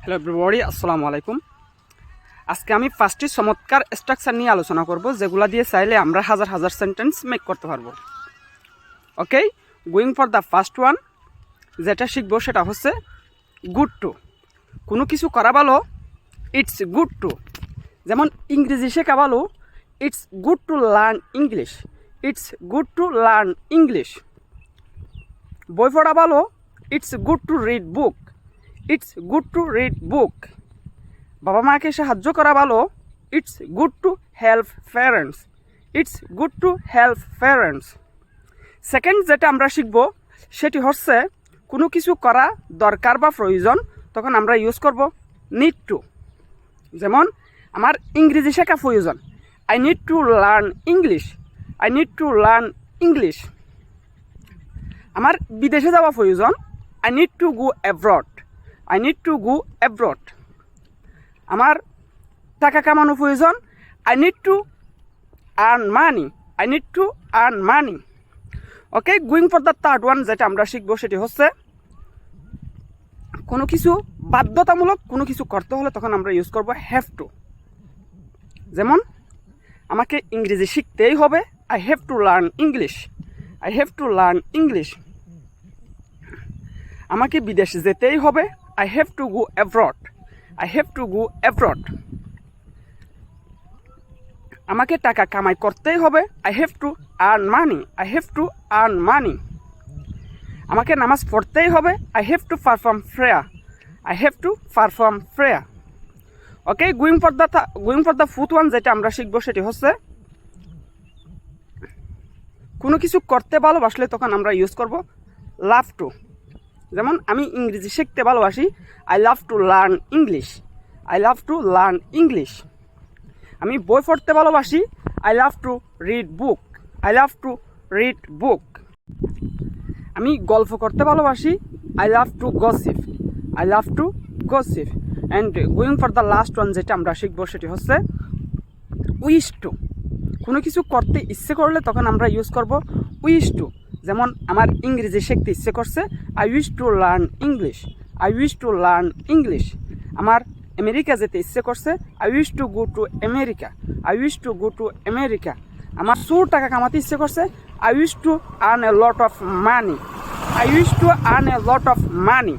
Hello everybody, আসসালামু আলাইকুম। আজকে আমি 5টি চমৎকার স্ট্রাকচার নিয়ে আলোচনা করব, যেগুলো দিয়ে চাইলে আমরা হাজার হাজার সেন্টেন্স মেক করতে পারবো। Okay, going for the first one. যেটা শিখবো সেটা হচ্ছে গুড টু। কোনো কিছু করা ভালো, ইটস গুড টু। যেমন ইংরেজি শেখা ভালো, it's good to learn English. It's good to learn English. বই পড়া ভালো, it's good to read book. It's good to read বুক। বাবা মাকে সাহায্য করা ভালো, it's good to help parents. It's good to help parents. Second যেটা আমরা শিখব সেটি হচ্ছে কোনো কিছু করা দরকার বা প্রয়োজন, তখন আমরা ইউজ করব নিড টু। যেমন আমার ইংরেজি শেখা প্রয়োজন, I need to learn English. I need to learn English. আমার বিদেশে যাওয়া প্রয়োজন, I need to go abroad. I need to go abroad. আমার টাকা কামানো প্রয়োজন, I need to earn money. I need to earn money. Okay, going for the third one যেটা আমরা শিখবো সেটি হচ্ছে কোনো কিছু বাধ্যতামূলক কোনো কিছু করতে হলে তখন আমরা ইউজ করব হ্যাভ টু। যেমন আমাকে ইংরেজি শিখতেই হবে, I have to learn English. I have to learn English. আমাকে বিদেশ যেতেই হবে, I have to go abroad. I have to go abroad. আমাকে টাকা কামাই করতেই হবে, I have to earn money. I have to earn money. আমাকে নামাজ পড়তেই হবে, I have to perform prayer. I have to perform prayer. Okay, going for the fourth one যেটা আমরা শিখবো সেটি হচ্ছে কোনো কিছু করতে ভালোবাসলে তখন আমরা ইউজ করব লাভ টু। যেমন আমি ইংরেজি শিখতে ভালোবাসি, I love to learn English. I love to learn English. আমি বই পড়তে ভালোবাসি, I love to read book. I love to read বুক। আমি গল্প করতে ভালোবাসি, I love to gossip. I love to gossip. And going for the last one যেটা আমরা শিখবো সেটি হচ্ছে উইশ টু। কোনো কিছু করতে ইচ্ছে করলে তখন আমরা ইউজ করব উইশ টু। যেমন আমার ইংরেজি শিখতে ইচ্ছে করছে, I wish to learn English. I wish to learn English. আমার আমেরিকা যেতে ইচ্ছে করছে, I wish to go to America. I wish to go to America. আমার প্রচুর টাকা কামাতে ইচ্ছে করছে, I wish to earn A lot of money. I wish to earn A lot of money.